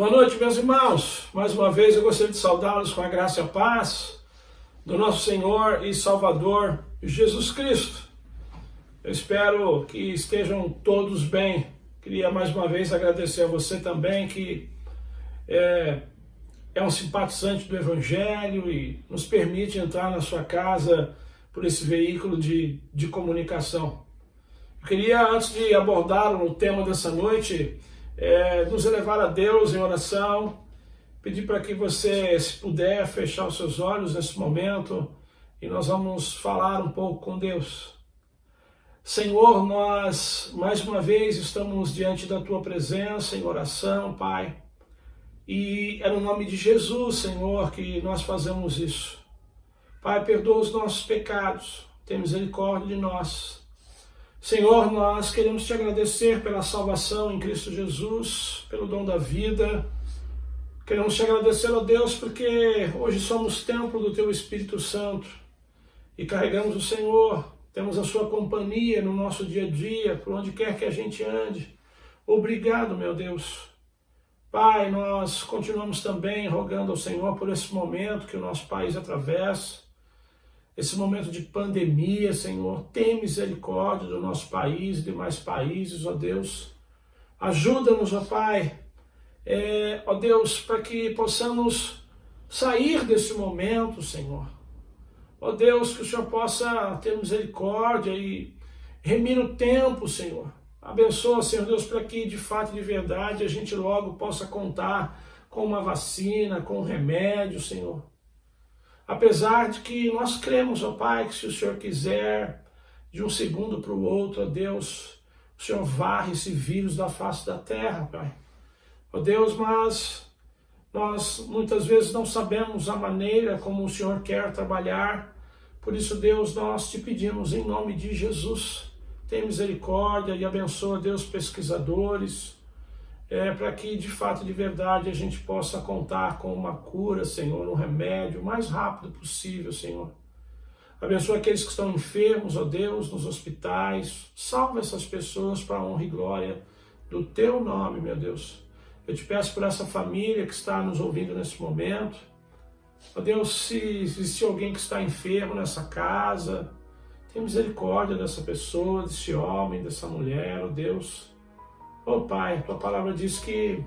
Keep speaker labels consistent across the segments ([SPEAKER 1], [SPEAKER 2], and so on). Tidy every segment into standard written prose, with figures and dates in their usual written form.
[SPEAKER 1] Boa noite, meus irmãos. Mais uma vez eu gostaria de saudá-los com a graça e a paz do nosso Senhor e Salvador Jesus Cristo. Eu espero que estejam todos bem. Queria mais uma vez agradecer a você também que é um simpatizante do Evangelho e nos permite entrar na sua casa por esse veículo de comunicação. Eu queria, antes de abordar o tema dessa noite, nos elevar a Deus em oração, pedir para que você, se puder, fechar os seus olhos nesse momento e nós vamos falar um pouco com Deus. Senhor, nós mais uma vez estamos diante da Tua presença em oração, Pai, e é no nome de Jesus, Senhor, que nós fazemos isso. Pai, perdoa os nossos pecados, tem misericórdia de nós. Senhor, nós queremos Te agradecer pela salvação em Cristo Jesus, pelo dom da vida. Queremos Te agradecer, ó Deus, porque hoje somos templo do Teu Espírito Santo e carregamos o Senhor, temos a Sua companhia no nosso dia a dia, por onde quer que a gente ande. Obrigado, meu Deus. Pai, nós continuamos também rogando ao Senhor por esse momento que o nosso país atravessa, esse momento de pandemia, Senhor. Tem misericórdia do nosso país e demais países, ó Deus. Ajuda-nos, ó Pai, ó Deus, para que possamos sair desse momento, Senhor. Ó Deus, que o Senhor possa ter misericórdia e remir o tempo, Senhor. Abençoa, Senhor Deus, para que de fato e de verdade a gente logo possa contar com uma vacina, com um remédio, Senhor. Apesar de que nós cremos, ó Pai, que se o Senhor quiser, de um segundo para o outro, ó Deus, o Senhor varre esse vírus da face da terra, Pai. Ó Deus, mas nós muitas vezes não sabemos a maneira como o Senhor quer trabalhar. Por isso, Deus, nós te pedimos em nome de Jesus, tem misericórdia e abençoa, Deus, pesquisadores, para que de fato e de verdade a gente possa contar com uma cura, Senhor, um remédio o mais rápido possível, Senhor. Abençoa aqueles que estão enfermos, ó Deus, nos hospitais. Salva essas pessoas para a honra e glória do Teu nome, meu Deus. Eu te peço por essa família que está nos ouvindo nesse momento. Ó Deus, se existe alguém que está enfermo nessa casa, tem misericórdia dessa pessoa, desse homem, dessa mulher, ó Deus. Ó Pai, Tua palavra diz que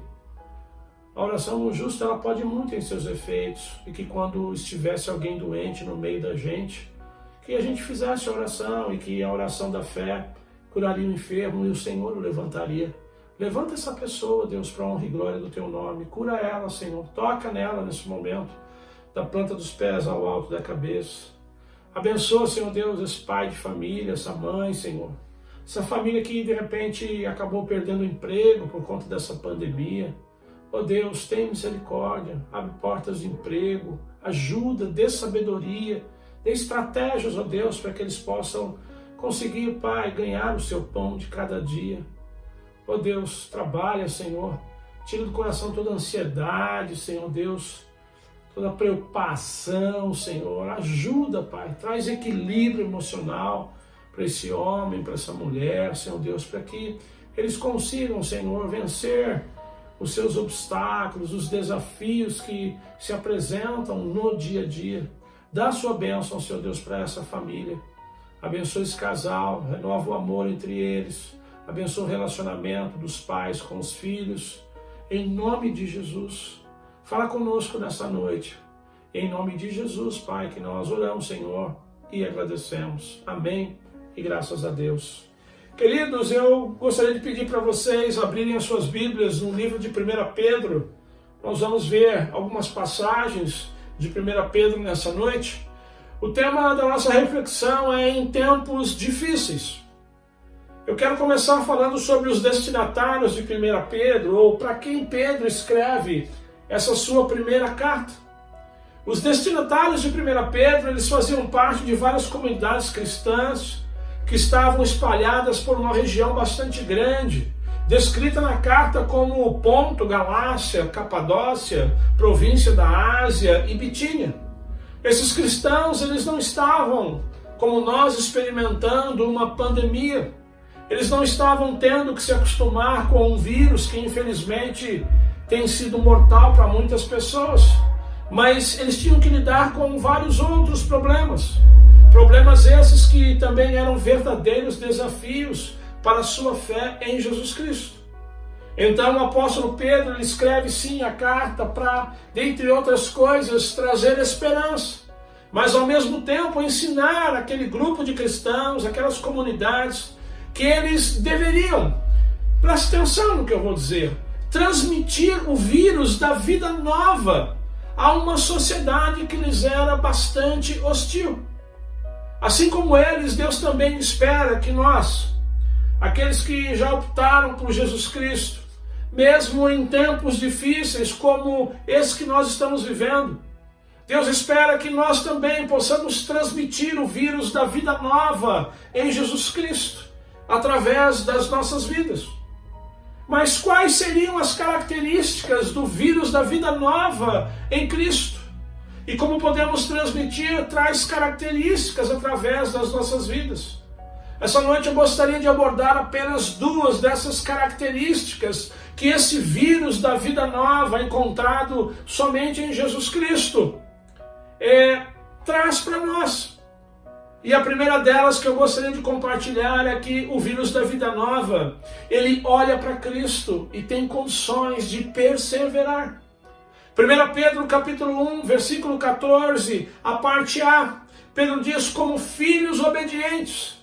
[SPEAKER 1] a oração justa ela pode muito em seus efeitos e que quando estivesse alguém doente no meio da gente, que a gente fizesse a oração e que a oração da fé curaria o enfermo e o Senhor o levantaria. Levanta essa pessoa, Deus, para a honra e glória do Teu nome. Cura ela, Senhor. Toca nela nesse momento, da planta dos pés ao alto da cabeça. Abençoa, Senhor Deus, esse pai de família, essa mãe, Senhor. Essa família que de repente acabou perdendo o emprego por conta dessa pandemia. Ó Deus, tem misericórdia, abre portas de emprego, ajuda, dê sabedoria, dê estratégias, ó Deus, para que eles possam conseguir, Pai, ganhar o seu pão de cada dia. Ó Deus, trabalha, Senhor, tira do coração toda ansiedade, Senhor Deus, toda preocupação, Senhor. Ajuda, Pai, traz equilíbrio emocional para esse homem, para essa mulher, Senhor Deus, para que eles consigam, Senhor, vencer os seus obstáculos, os desafios que se apresentam no dia a dia. Dá a sua bênção, Senhor Deus, para essa família. Abençoa esse casal, renova o amor entre eles, abençoa o relacionamento dos pais com os filhos, em nome de Jesus. Fala conosco nessa noite, em nome de Jesus, Pai, que nós oramos, Senhor, e agradecemos. Amém. E graças a Deus. Queridos, eu gostaria de pedir para vocês abrirem as suas Bíblias no livro de 1 Pedro. Nós vamos ver algumas passagens de 1 Pedro nessa noite. O tema da nossa reflexão é em tempos difíceis. Eu quero começar falando sobre os destinatários de 1 Pedro, ou para quem Pedro escreve essa sua primeira carta. Os destinatários de 1 Pedro, eles faziam parte de várias comunidades cristãs que estavam espalhadas por uma região bastante grande, descrita na carta como Ponto, Galácia, Capadócia, província da Ásia e Bitínia. Esses cristãos, eles não estavam, como nós, experimentando uma pandemia. Eles não estavam tendo que se acostumar com um vírus que, infelizmente, tem sido mortal para muitas pessoas, mas eles tinham que lidar com vários outros problemas. Problemas esses que também eram verdadeiros desafios para a sua fé em Jesus Cristo. Então o apóstolo Pedro ele escreve sim a carta para, dentre outras coisas, trazer esperança, mas ao mesmo tempo ensinar aquele grupo de cristãos, aquelas comunidades, que eles deveriam, preste atenção no que eu vou dizer, transmitir o vírus da vida nova a uma sociedade que lhes era bastante hostil. Assim como eles, Deus também espera que nós, aqueles que já optaram por Jesus Cristo, mesmo em tempos difíceis como esse que nós estamos vivendo, Deus espera que nós também possamos transmitir o vírus da vida nova em Jesus Cristo, através das nossas vidas. Mas quais seriam as características do vírus da vida nova em Cristo? E como podemos transmitir tais características através das nossas vidas? Essa noite eu gostaria de abordar apenas duas dessas características que esse vírus da vida nova, encontrado somente em Jesus Cristo, traz para nós. E a primeira delas que eu gostaria de compartilhar é que o vírus da vida nova, ele olha para Cristo e tem condições de perseverar. 1 Pedro capítulo 1, versículo 14, a parte A, Pedro diz: como filhos obedientes.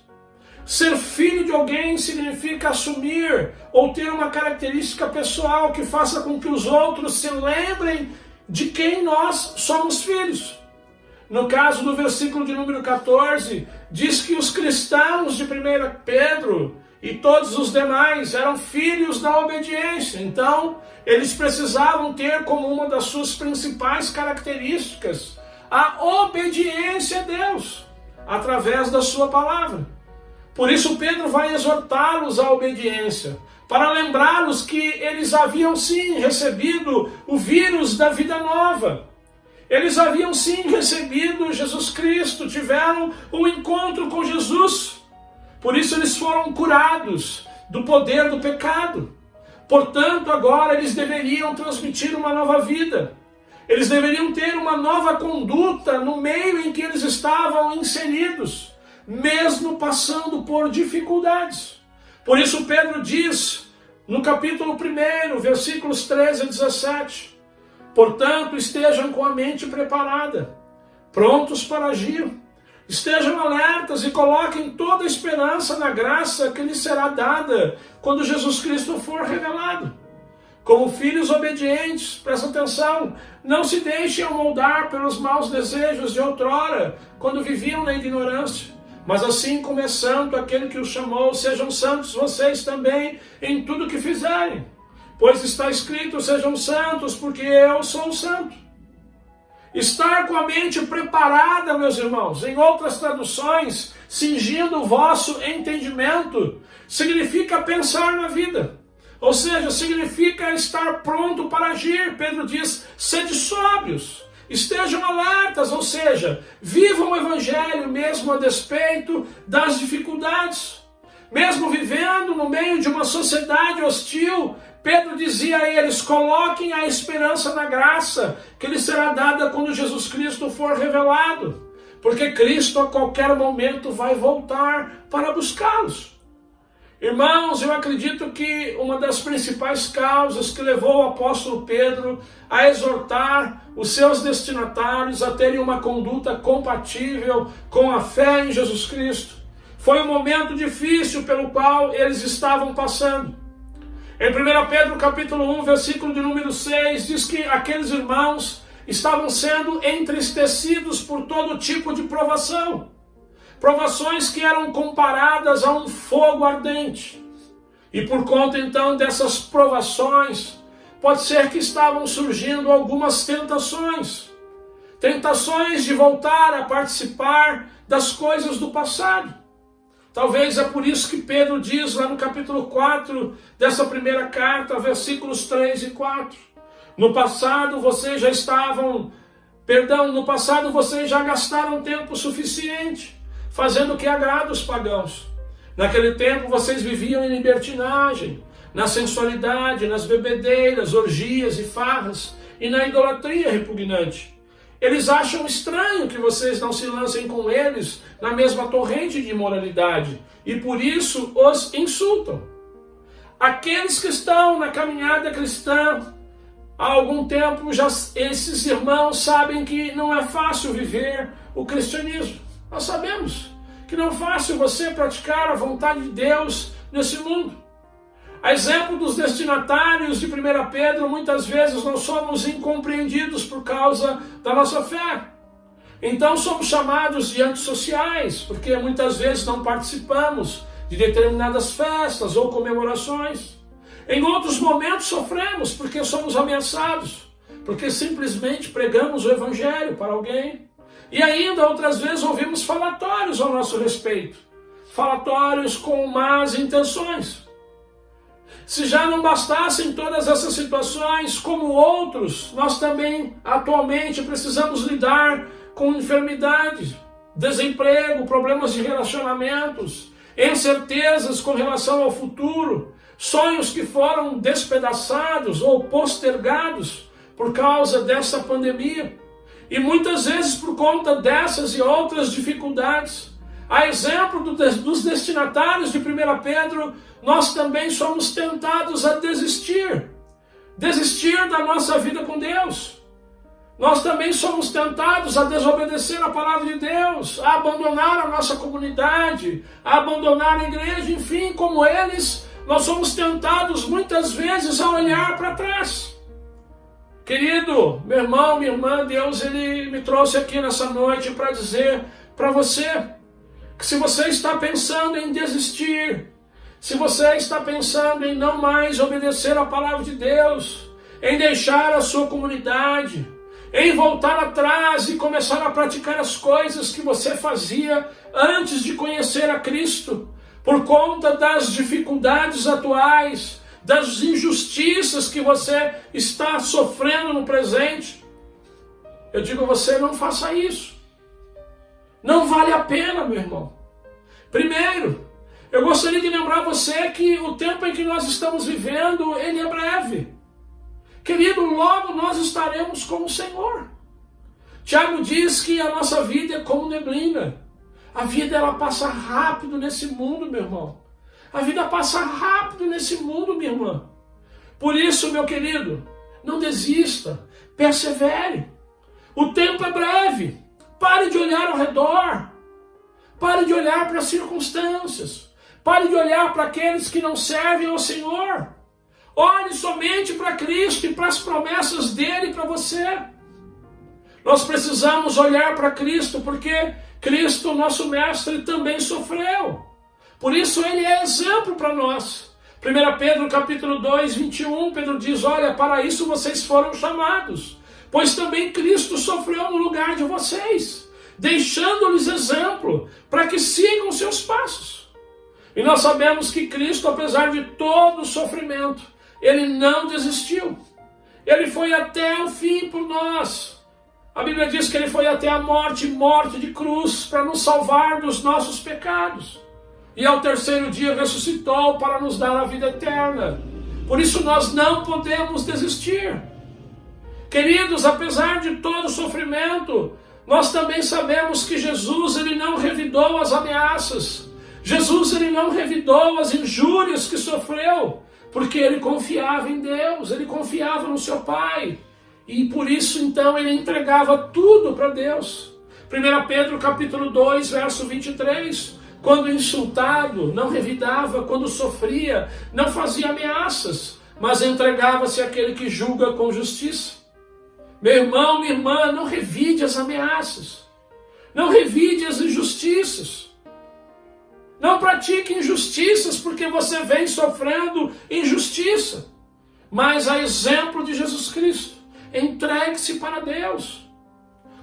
[SPEAKER 1] Ser filho de alguém significa assumir ou ter uma característica pessoal que faça com que os outros se lembrem de quem nós somos filhos. No caso do versículo de número 14, diz que os cristãos de 1 Pedro e todos os demais eram filhos da obediência. Então, eles precisavam ter como uma das suas principais características a obediência a Deus, através da sua palavra. Por isso Pedro vai exortá-los à obediência, para lembrá-los que eles haviam sim recebido o vírus da vida nova. Eles haviam sim recebido Jesus Cristo, tiveram um encontro com Jesus. Por isso eles foram curados do poder do pecado. Portanto, agora eles deveriam transmitir uma nova vida. Eles deveriam ter uma nova conduta no meio em que eles estavam inseridos, mesmo passando por dificuldades. Por isso Pedro diz, no capítulo 1, versículos 13 a 17, portanto, estejam com a mente preparada, prontos para agir. Estejam alertas e coloquem toda a esperança na graça que lhes será dada quando Jesus Cristo for revelado. Como filhos obedientes, presta atenção, não se deixem amoldar pelos maus desejos de outrora, quando viviam na ignorância. Mas assim como é santo aquele que os chamou, sejam santos vocês também em tudo que fizerem. Pois está escrito, sejam santos, porque eu sou santo. Estar com a mente preparada, meus irmãos, em outras traduções, cingindo o vosso entendimento, significa pensar na vida. Ou seja, significa estar pronto para agir. Pedro diz, sede sóbrios. Estejam alertas, ou seja, vivam o Evangelho mesmo a despeito das dificuldades. Mesmo vivendo no meio de uma sociedade hostil, Pedro dizia a eles, coloquem a esperança na graça que lhes será dada quando Jesus Cristo for revelado. Porque Cristo a qualquer momento vai voltar para buscá-los. Irmãos, eu acredito que uma das principais causas que levou o apóstolo Pedro a exortar os seus destinatários a terem uma conduta compatível com a fé em Jesus Cristo foi um momento difícil pelo qual eles estavam passando. Em 1 Pedro capítulo 1, versículo de número 6, diz que aqueles irmãos estavam sendo entristecidos por todo tipo de provação. Provações que eram comparadas a um fogo ardente. E por conta então dessas provações, pode ser que estavam surgindo algumas tentações. Tentações de voltar a participar das coisas do passado. Talvez é por isso que Pedro diz lá no capítulo 4 dessa primeira carta, versículos 3 e 4. No passado vocês já gastaram tempo suficiente fazendo o que agrada os pagãos. Naquele tempo vocês viviam em libertinagem, na sensualidade, nas bebedeiras, orgias e farras, e na idolatria repugnante. Eles acham estranho que vocês não se lancem com eles na mesma torrente de imoralidade, e por isso os insultam. Aqueles que estão na caminhada cristã há algum tempo, já esses irmãos sabem que não é fácil viver o cristianismo. Nós sabemos que não é fácil você praticar a vontade de Deus nesse mundo. A exemplo dos destinatários de 1 Pedro, muitas vezes nós somos incompreendidos por causa da nossa fé. Então somos chamados de antissociais, porque muitas vezes não participamos de determinadas festas ou comemorações. Em outros momentos sofremos porque somos ameaçados, porque simplesmente pregamos o evangelho para alguém. E ainda outras vezes ouvimos falatórios ao nosso respeito, falatórios com más intenções. Se já não bastassem todas essas situações, como outros, nós também atualmente precisamos lidar com enfermidades, desemprego, problemas de relacionamentos, incertezas com relação ao futuro, sonhos que foram despedaçados ou postergados por causa dessa pandemia. E muitas vezes por conta dessas e outras dificuldades, a exemplo dos destinatários de 1 Pedro, nós também somos tentados a desistir da nossa vida com Deus. Nós também somos tentados a desobedecer a palavra de Deus, a abandonar a nossa comunidade, a abandonar a igreja, enfim, como eles, nós somos tentados muitas vezes a olhar para trás. Querido, meu irmão, minha irmã, Deus ele me trouxe aqui nessa noite para dizer para você que se você está pensando em desistir, se você está pensando em não mais obedecer a palavra de Deus, em deixar a sua comunidade, em voltar atrás e começar a praticar as coisas que você fazia antes de conhecer a Cristo, por conta das dificuldades atuais, das injustiças que você está sofrendo no presente, eu digo a você, não faça isso. Não vale a pena, meu irmão. Primeiro, eu gostaria de lembrar você que o tempo em que nós estamos vivendo, ele é breve. Querido, logo nós estaremos com o Senhor. Tiago diz que a nossa vida é como neblina. A vida ela passa rápido nesse mundo, meu irmão. A vida passa rápido nesse mundo, minha irmã. Por isso, meu querido, não desista, persevere. O tempo é breve. Pare de olhar ao redor. Pare de olhar para as circunstâncias. Pare de olhar para aqueles que não servem ao Senhor. Olhe somente para Cristo e para as promessas dele para você. Nós precisamos olhar para Cristo, porque Cristo, nosso Mestre, também sofreu. Por isso ele é exemplo para nós. 1 Pedro capítulo 2, 21, Pedro diz, olha, para isso vocês foram chamados, pois também Cristo sofreu no lugar de vocês, deixando-lhes exemplo, para que sigam seus passos. E nós sabemos que Cristo, apesar de todo o sofrimento, ele não desistiu. Ele foi até o fim por nós. A Bíblia diz que ele foi até a morte de cruz, para nos salvar dos nossos pecados. E ao terceiro dia ressuscitou para nos dar a vida eterna. Por isso nós não podemos desistir. Queridos, apesar de todo o sofrimento, nós também sabemos que Jesus ele não revidou as ameaças. Jesus ele não revidou as injúrias que sofreu, porque ele confiava em Deus, ele confiava no seu Pai. E por isso então ele entregava tudo para Deus. 1 Pedro capítulo 2, verso 23... Quando insultado, não revidava, quando sofria, não fazia ameaças, mas entregava-se àquele que julga com justiça. Meu irmão, minha irmã, não revide as ameaças, não revide as injustiças. Não pratique injustiças porque você vem sofrendo injustiça. Mas a exemplo de Jesus Cristo, entregue-se para Deus.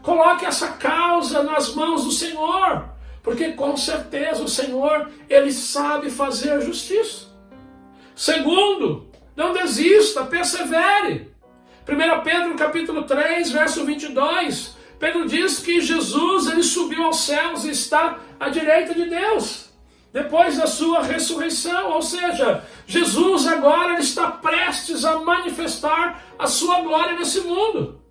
[SPEAKER 1] Coloque essa causa nas mãos do Senhor. Porque com certeza o Senhor, ele sabe fazer justiça. Segundo, não desista, persevere. 1 Pedro capítulo 3, verso 22, Pedro diz que Jesus ele subiu aos céus e está à direita de Deus. depois da sua ressurreição, ou seja, Jesus agora está prestes a manifestar a sua glória nesse mundo.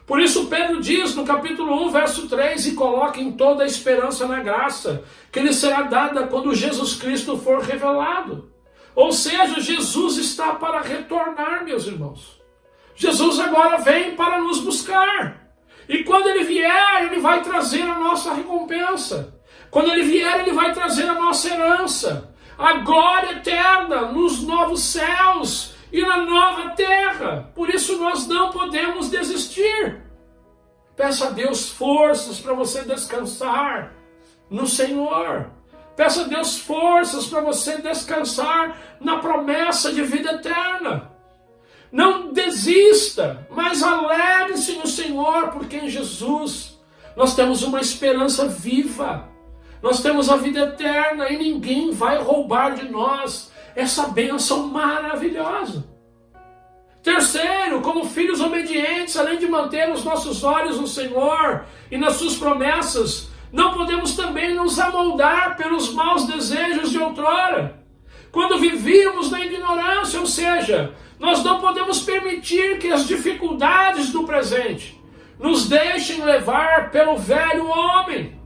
[SPEAKER 1] Por isso Pedro diz no capítulo 1, verso 3, e coloquem toda a esperança na graça, que lhe será dada quando Jesus Cristo for revelado. Ou seja, Jesus está para retornar, meus irmãos. Jesus agora vem para nos buscar. E quando ele vier, ele vai trazer a nossa recompensa. Quando ele vier, ele vai trazer a nossa herança, a glória eterna nos novos céus e na nova terra. Por isso nós não podemos desistir. Peça a Deus forças para você descansar no Senhor. Peça a Deus forças para você descansar na promessa de vida eterna. Não desista, mas alegre-se no Senhor, porque em Jesus nós temos uma esperança viva. Nós temos a vida eterna e ninguém vai roubar de nós essa bênção maravilhosa. Terceiro, como filhos obedientes, além de manter os nossos olhos no Senhor e nas suas promessas, não podemos também nos amoldar pelos maus desejos de outrora. Quando vivíamos na ignorância, ou seja, nós não podemos permitir que as dificuldades do presente nos deixem levar pelo velho homem.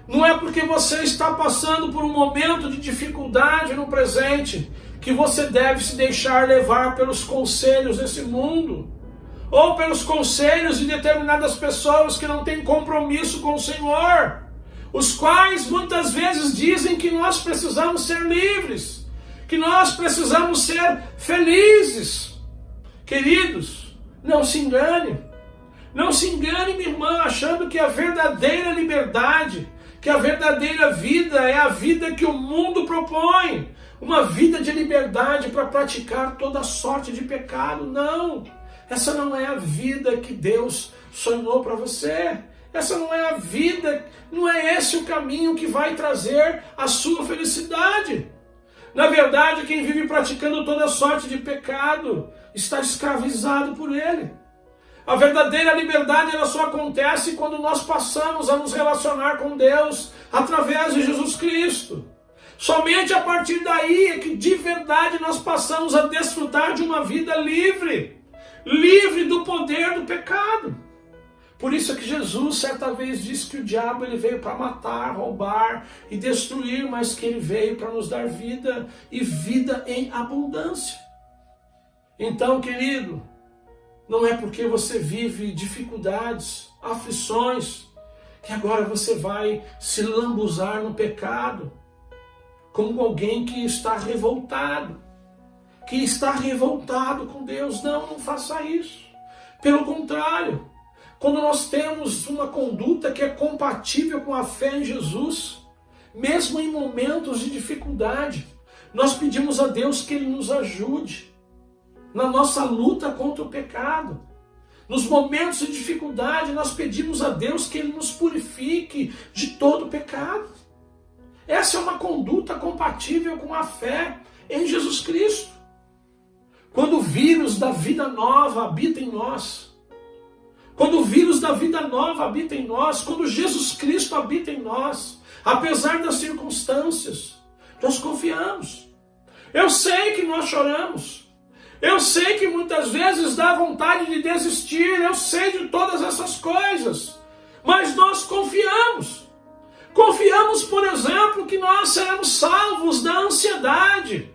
[SPEAKER 1] Não é porque você está passando por um momento de dificuldade no presente que você deve se deixar levar pelos conselhos desse mundo, ou pelos conselhos de determinadas pessoas que não têm compromisso com o Senhor, os quais muitas vezes dizem que nós precisamos ser livres, que nós precisamos ser felizes. Queridos, não se engane. Não se engane, minha irmã, achando que a verdadeira liberdade, que a verdadeira vida é a vida que o mundo propõe. Uma vida de liberdade para praticar toda sorte de pecado. Não, essa não é a vida que Deus sonhou para você. Essa não é a vida, não é esse o caminho que vai trazer a sua felicidade. Na verdade, quem vive praticando toda sorte de pecado está escravizado por ele. A verdadeira liberdade ela só acontece quando nós passamos a nos relacionar com Deus através de Jesus Cristo. Somente a partir daí é que de verdade nós passamos a desfrutar de uma vida livre, livre do poder do pecado. Por isso é que Jesus certa vez disse que o diabo ele veio para matar, roubar e destruir, mas que ele veio para nos dar vida e vida em abundância. Então, querido, não é porque você vive dificuldades, aflições, que agora você vai se lambuzar no pecado, como alguém que está revoltado com Deus. Não faça isso. Pelo contrário, quando nós temos uma conduta que é compatível com a fé em Jesus, mesmo em momentos de dificuldade, nós pedimos a Deus que Ele nos ajude na nossa luta contra o pecado. Nos momentos de dificuldade, nós pedimos a Deus que Ele nos purifique de todo o pecado. Essa é uma conduta compatível com a fé em Jesus Cristo. Quando o vírus da vida nova habita em nós, quando o vírus da vida nova habita em nós, quando Jesus Cristo habita em nós, apesar das circunstâncias, nós confiamos. Eu sei que nós choramos. Eu sei que muitas vezes dá vontade de desistir. Eu sei de todas essas coisas. Mas nós confiamos. Confiamos, por exemplo, que nós seremos salvos da ansiedade,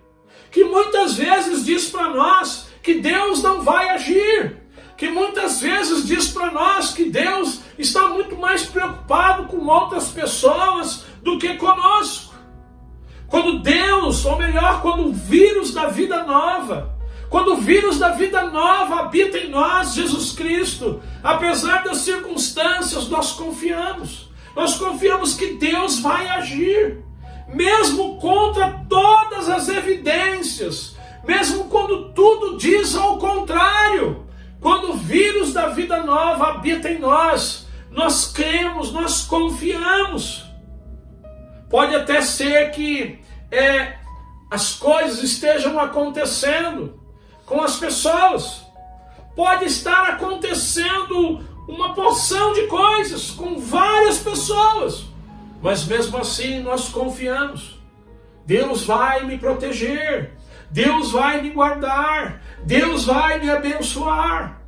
[SPEAKER 1] que muitas vezes diz para nós que Deus não vai agir, que muitas vezes diz para nós que Deus está muito mais preocupado com outras pessoas do que conosco. Quando Deus, ou melhor, quando o vírus da vida nova, quando o vírus da vida nova habita em nós, Jesus Cristo, apesar das circunstâncias, nós confiamos. Nós confiamos que Deus vai agir, mesmo contra todas as evidências, mesmo quando tudo diz ao contrário. Quando o vírus da vida nova habita em nós, nós cremos, nós confiamos. Pode até ser que as coisas estejam acontecendo com as pessoas. Pode estar acontecendo uma porção de coisas com várias pessoas. mas mesmo assim nós confiamos. Deus vai me proteger, Deus vai me guardar, Deus vai me abençoar.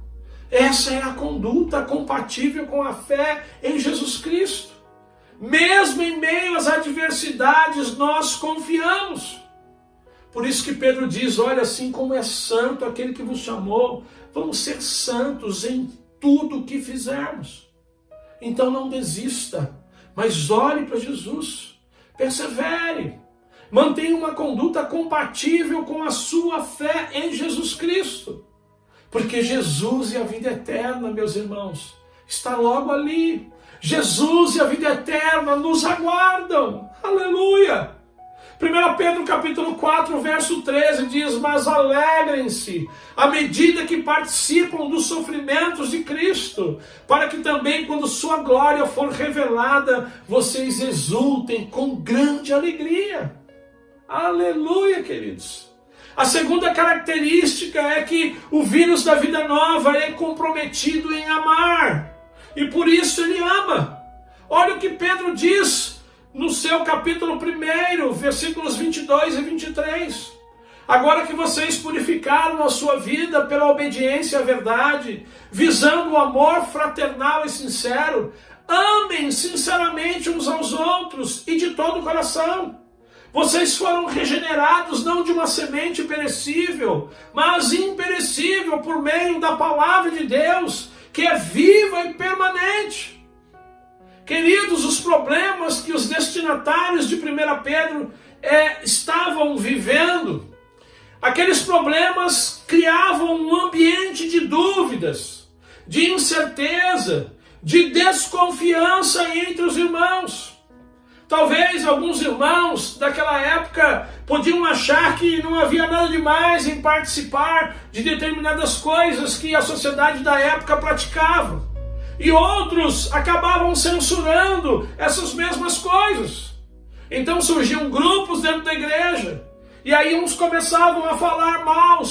[SPEAKER 1] Essa é a conduta compatível com a fé em Jesus Cristo. Mesmo em meio às adversidades, nós confiamos. Por isso que Pedro diz, olha, assim como é santo aquele que vos chamou, vamos ser santos em tudo o que fizermos. Então não desista, mas olhe para Jesus, persevere, mantenha uma conduta compatível com a sua fé em Jesus Cristo. Porque Jesus e a vida eterna, meus irmãos, está logo ali. Jesus e a vida eterna nos aguardam. Aleluia! 1 Pedro capítulo 4, verso 13 diz, mas alegrem-se à medida que participam dos sofrimentos de Cristo, para que também quando sua glória for revelada, vocês exultem com grande alegria. Aleluia, queridos! A segunda característica é que o vírus da vida nova é comprometido em amar, e por isso ele ama. Olha o que Pedro diz no seu capítulo 1, versículos 22 e 23. Agora que vocês purificaram a sua vida pela obediência à verdade, visando o amor fraternal e sincero, amem sinceramente uns aos outros e de todo o coração. Vocês foram regenerados não de uma semente perecível, mas imperecível por meio da palavra de Deus, que é viva e permanente. Queridos, os problemas que os destinatários de 1 Pedro estavam vivendo, aqueles problemas criavam um ambiente de dúvidas, de incerteza, de desconfiança entre os irmãos. Talvez alguns irmãos daquela época podiam achar que não havia nada demais em participar de determinadas coisas que a sociedade da época praticava. E outros acabavam censurando essas mesmas coisas. Então surgiam grupos dentro da igreja. E aí uns começavam a falar mal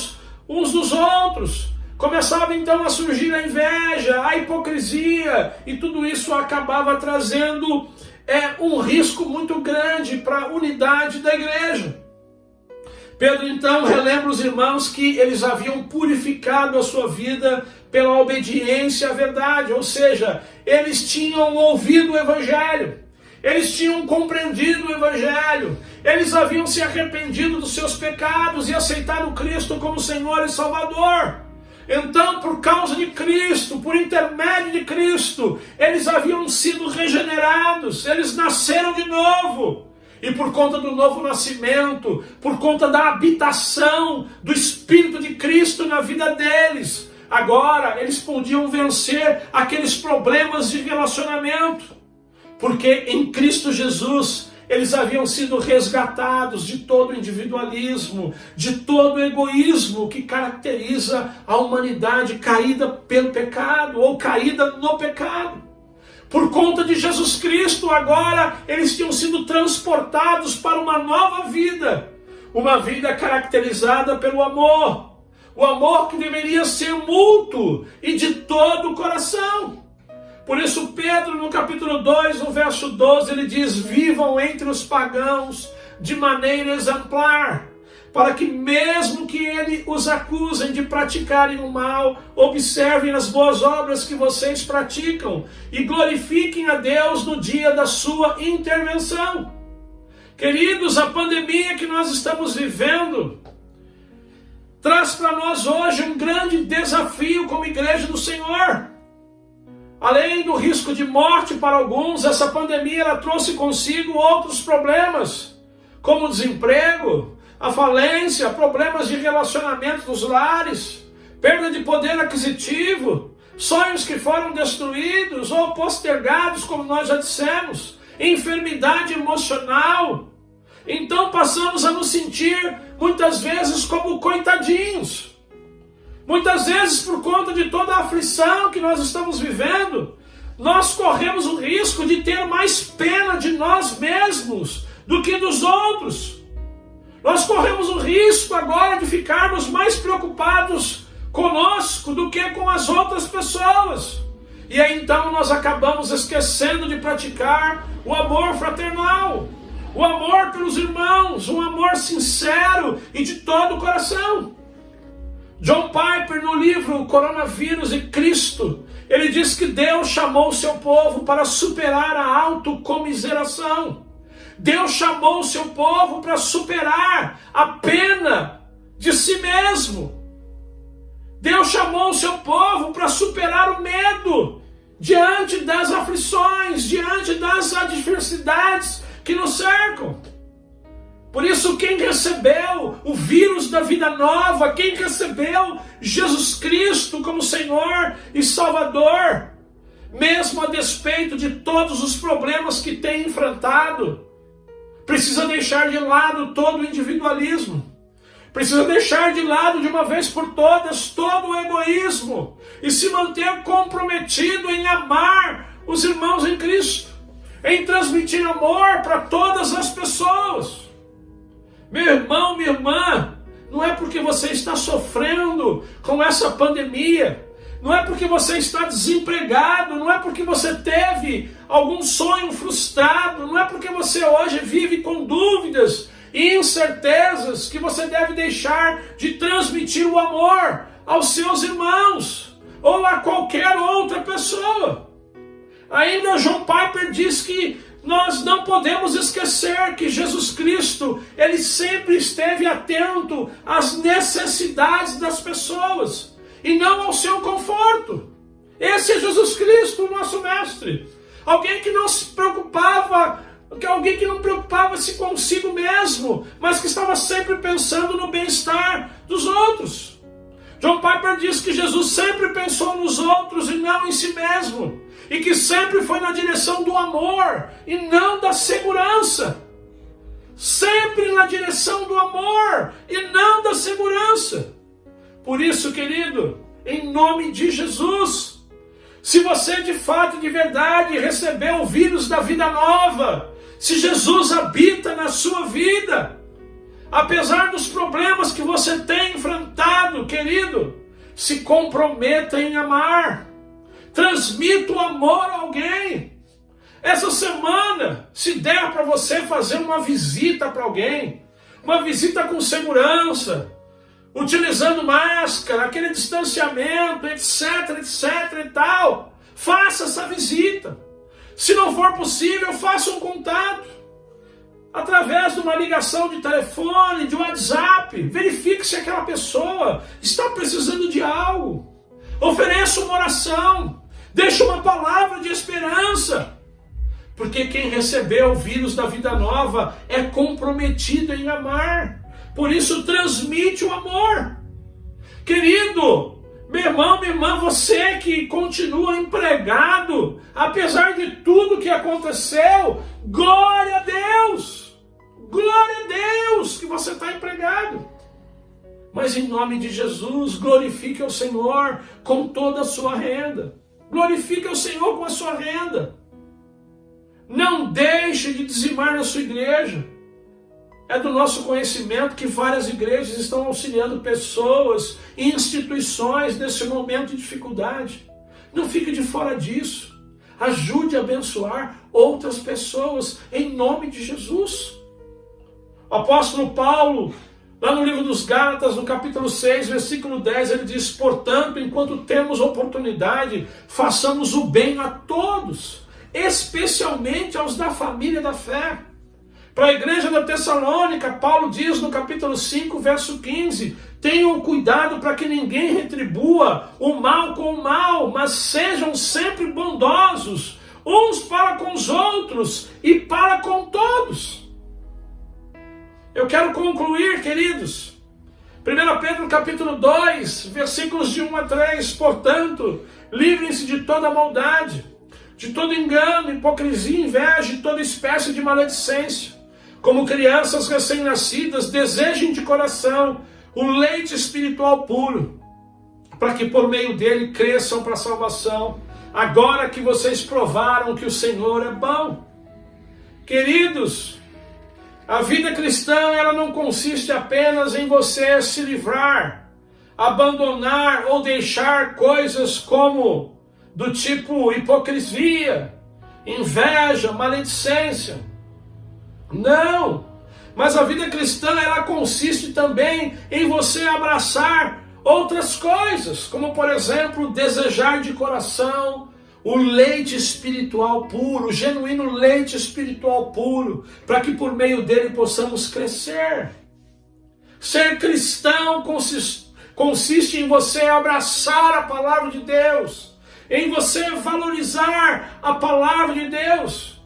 [SPEAKER 1] uns dos outros. Começava então a surgir a inveja, a hipocrisia. E tudo isso acabava trazendo um risco muito grande para a unidade da igreja. Pedro então relembra os irmãos que eles haviam purificado a sua vida pela obediência à verdade, ou seja, eles tinham ouvido o Evangelho, eles tinham compreendido o Evangelho, eles haviam se arrependido dos seus pecados e aceitado Cristo como Senhor e Salvador. Então, por causa de Cristo, por intermédio de Cristo, eles haviam sido regenerados, eles nasceram de novo. E por conta do novo nascimento, por conta da habitação do Espírito de Cristo na vida deles, agora eles podiam vencer aqueles problemas de relacionamento. Porque em Cristo Jesus, eles haviam sido resgatados de todo o individualismo, de todo o egoísmo que caracteriza a humanidade caída pelo pecado ou caída no pecado. Por conta de Jesus Cristo, agora eles tinham sido transportados para uma nova vida. Uma vida caracterizada pelo amor. O amor que deveria ser mútuo e de todo o coração. Por isso Pedro, no capítulo 2, no verso 12, ele diz, vivam entre os pagãos de maneira exemplar, para que mesmo que ele os acusem de praticarem o mal, observem as boas obras que vocês praticam e glorifiquem a Deus no dia da sua intervenção. Queridos, a pandemia que nós estamos vivendo traz para nós hoje um grande desafio como igreja do Senhor. Além do risco de morte para alguns, essa pandemia ela trouxe consigo outros problemas, como o desemprego, a falência, problemas de relacionamento nos lares, perda de poder aquisitivo, sonhos que foram destruídos ou postergados, como nós já dissemos, enfermidade emocional. Então passamos a nos sentir muitas vezes como coitadinhos. Muitas vezes, por conta de toda a aflição que nós estamos vivendo, nós corremos o risco de ter mais pena de nós mesmos do que dos outros. Nós corremos o risco agora de ficarmos mais preocupados conosco do que com as outras pessoas. E aí então nós acabamos esquecendo de praticar o amor fraternal, o amor pelos irmãos, um amor sincero e de todo o coração. John Piper, no livro Coronavírus e Cristo, ele diz que Deus chamou o seu povo para superar a autocomiseração. Deus chamou o seu povo para superar a pena de si mesmo. Deus chamou o seu povo para superar o medo diante das aflições, diante das adversidades que nos cercam. Por isso, quem recebeu o vírus da vida nova, quem recebeu Jesus Cristo como Senhor e Salvador, mesmo a despeito de todos os problemas que tem enfrentado, precisa deixar de lado todo o individualismo, precisa deixar de lado de uma vez por todas todo o egoísmo e se manter comprometido em amar os irmãos em Cristo, em transmitir amor para todas as pessoas. Meu irmão, minha irmã, não é porque você está sofrendo com essa pandemia, não é porque você está desempregado, não é porque você teve algum sonho frustrado, não é porque você hoje vive com dúvidas e incertezas que você deve deixar de transmitir o amor aos seus irmãos ou a qualquer outra pessoa. Ainda John Piper diz que nós não podemos esquecer que Jesus Cristo, ele sempre esteve atento às necessidades das pessoas e não ao seu conforto. Esse é Jesus Cristo, o nosso mestre. Alguém que não se preocupava, alguém que não preocupava-se consigo mesmo, mas que estava sempre pensando no bem-estar dos outros. John Piper diz que Jesus sempre pensou nos outros e não em si mesmo, e que sempre foi na direção do amor e não da segurança. Sempre na direção do amor e não da segurança. Por isso, querido, em nome de Jesus, se você de fato, de verdade, recebeu o vírus da vida nova, se Jesus habita na sua vida, apesar dos problemas que você tem enfrentado, querido, se comprometa em amar. Transmita o amor a alguém. Essa semana, se der para você fazer uma visita para alguém, uma visita com segurança, utilizando máscara, aquele distanciamento, etc, etc e tal, faça essa visita. Se não for possível, faça um contato. Através de uma ligação de telefone, de WhatsApp, verifique se aquela pessoa está precisando de algo. Ofereça uma oração, deixe uma palavra de esperança. Porque quem recebeu o vírus da vida nova é comprometido em amar. Por isso transmite o amor. Querido, meu irmão, minha irmã, você que continua empregado, apesar de tudo que aconteceu, glória a Deus! Glória a Deus que você está empregado. Mas em nome de Jesus, glorifique ao Senhor com toda a sua renda. Glorifique ao Senhor com a sua renda. Não deixe de dizimar na sua igreja. É do nosso conhecimento que várias igrejas estão auxiliando pessoas e instituições nesse momento de dificuldade. Não fique de fora disso. Ajude a abençoar outras pessoas em nome de Jesus. O apóstolo Paulo, lá no livro dos Gálatas, no capítulo 6, versículo 10, ele diz: portanto, enquanto temos oportunidade, façamos o bem a todos, especialmente aos da família da fé. Para a igreja da Tessalônica, Paulo diz no capítulo 5, verso 15, tenham cuidado para que ninguém retribua o mal com o mal, mas sejam sempre bondosos, uns para com os outros e para com todos. Eu quero concluir, queridos. 1 Pedro capítulo 2, versículos de 1 a 3. Portanto, livrem-se de toda maldade, de todo engano, hipocrisia, inveja e toda espécie de maledicência. Como crianças recém-nascidas, desejem de coração o leite espiritual puro, para que por meio dele cresçam para a salvação, agora que vocês provaram que o Senhor é bom. Queridos, a vida cristã, ela não consiste apenas em você se livrar, abandonar ou deixar coisas como do tipo hipocrisia, inveja, maledicência. Não! Mas a vida cristã, ela consiste também em você abraçar outras coisas, como por exemplo, desejar de coração o leite espiritual puro, o genuíno leite espiritual puro, para que por meio dele possamos crescer. Ser cristão consiste em você abraçar a palavra de Deus, em você valorizar a palavra de Deus.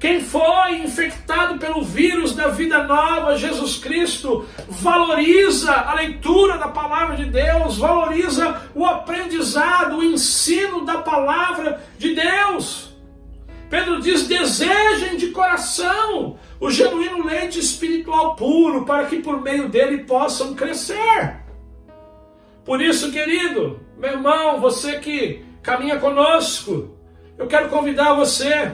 [SPEAKER 1] Quem foi infectado pelo vírus da vida nova, Jesus Cristo, valoriza a leitura da palavra de Deus, valoriza o aprendizado, o ensino da palavra de Deus. Pedro diz: desejem de coração o genuíno leite espiritual puro, para que por meio dele possam crescer. Por isso, querido, meu irmão, você que caminha conosco, eu quero convidar você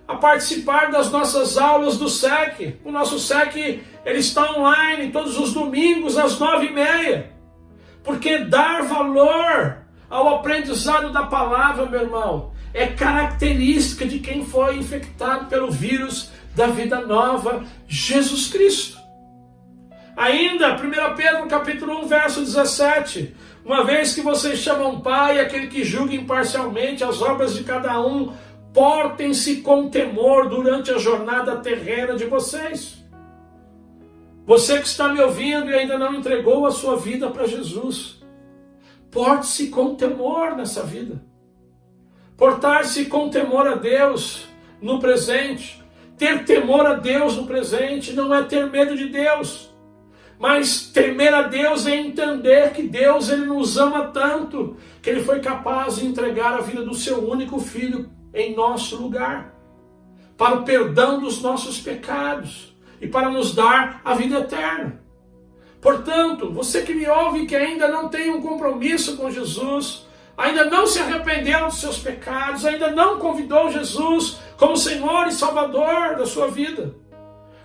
[SPEAKER 1] a participar das nossas aulas do SEC. O nosso SEC, ele está online todos os domingos às 9h30. Porque dar valor ao aprendizado da palavra, meu irmão, é característica de quem foi infectado pelo vírus da vida nova, Jesus Cristo. Ainda, 1 Pedro capítulo 1, verso 17. Uma vez que vocês chamam Pai aquele que julga imparcialmente as obras de cada um, portem-se com temor durante a jornada terrena de vocês. Você que está me ouvindo e ainda não entregou a sua vida para Jesus, porte-se com temor nessa vida. Portar-se com temor a Deus no presente. Ter temor a Deus no presente não é ter medo de Deus, mas temer a Deus é entender que Deus, ele nos ama tanto, que ele foi capaz de entregar a vida do seu único filho em nosso lugar, para o perdão dos nossos pecados e para nos dar a vida eterna. Portanto, você que me ouve e que ainda não tem um compromisso com Jesus, ainda não se arrependeu dos seus pecados, ainda não convidou Jesus como Senhor e Salvador da sua vida,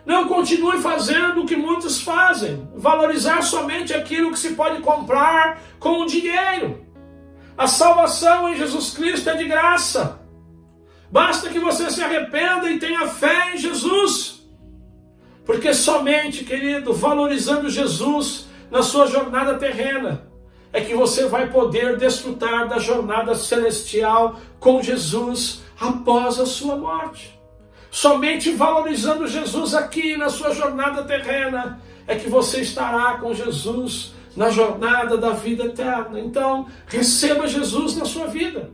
[SPEAKER 1] não continue fazendo o que muitos fazem, valorizar somente aquilo que se pode comprar com o dinheiro. A salvação em Jesus Cristo é de graça. Basta que você se arrependa e tenha fé em Jesus. Porque somente, querido, valorizando Jesus na sua jornada terrena, é que você vai poder desfrutar da jornada celestial com Jesus após a sua morte. Somente valorizando Jesus aqui na sua jornada terrena, é que você estará com Jesus na jornada da vida eterna. Então, receba Jesus na sua vida.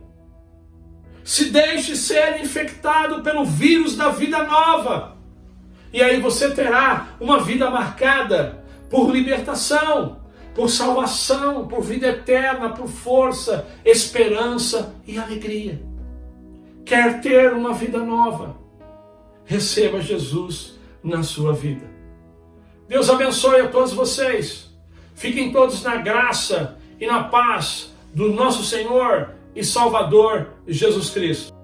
[SPEAKER 1] Se deixe ser infectado pelo vírus da vida nova. E aí você terá uma vida marcada por libertação, por salvação, por vida eterna, por força, esperança e alegria. Quer ter uma vida nova? Receba Jesus na sua vida. Deus abençoe a todos vocês. Fiquem todos na graça e na paz do nosso Senhor e Salvador Jesus Cristo.